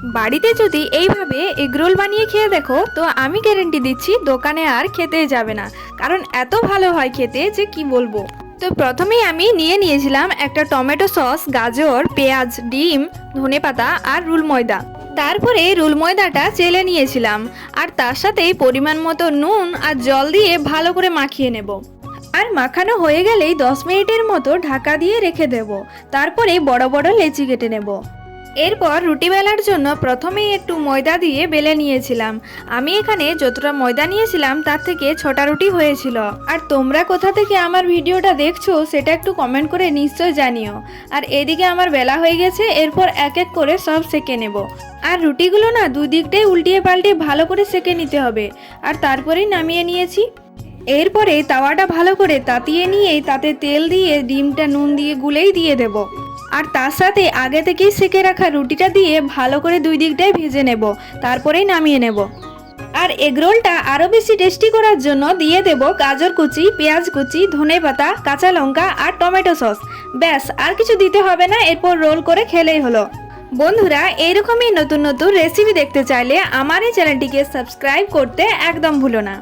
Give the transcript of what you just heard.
বাড়িতে যদি এইভাবে এগরোল বানিয়ে খেয়ে দেখো তো আমি গ্যারেন্টি দিচ্ছি দোকানে আর খেতেই যাবে না, কারণ এত ভালো হয় খেতে যে কি বলবো। তো প্রথমেই আমি নিয়েছিলাম একটা টমেটো সস, গাজর, পেঁয়াজ, ডিম, ধনেপাতা আর রুল ময়দা। তারপরে রুল ময়দাটা চেলে নিয়েছিলাম আর তার সাথেই পরিমাণ মতো নুন আর জল দিয়ে ভালো করে মাখিয়ে নেব। আর মাখানো হয়ে গেলেই 10 মিনিটের মতো ঢাকা দিয়ে রেখে দেব। তারপরে বড় বড় লেচি কেটে নেব। এরপর রুটি বেলার জন্য প্রথমেই একটু ময়দা দিয়ে বেলে নিয়েছিলাম। আমি এখানে যতটা ময়দা নিয়েছিলাম তার থেকে 6টা রুটি হয়েছিল। আর তোমরা কোথা থেকে আমার ভিডিওটা দেখছো সেটা একটু কমেন্ট করে নিশ্চয় জানিও। আর এদিকে আমার বেলা হয়ে গেছে, এরপর এক এক করে সব সেঁকে নেব। আর রুটিগুলো না দুই দিকটাই উল্টিয়ে পাল্টিয়ে ভালো করে সেঁকে নিতে হবে। আর তারপরেই নামিয়ে নিয়েছি। এরপরে তাওয়াটা ভালো করে তাতিয়ে নিয়ে তাতে তেল দিয়ে ডিমটা নুন দিয়ে গুলেই দিয়ে দেব। আর তার সাথে আগে থেকেই সেঁকে রাখা রুটিটা দিয়ে ভালো করে দুই দিকটাই ভেজে নেব, তারপরেই নামিয়ে নেব। আর এগরোলটা আরও বেশি টেস্টি করার জন্য দিয়ে দেব গাজর কুচি, পেঁয়াজ কুচি, ধনেপাতা, কাঁচা লঙ্কা আর টমেটো সস। ব্যাস, আর কিছু দিতে হবে না, এরপর রোল করে খেলেই হলো। বন্ধুরা, এইরকমই নতুন নতুন রেসিপি দেখতে চাইলে আমার এই চ্যানেলটিকে সাবস্ক্রাইব করতে একদম ভুলো না।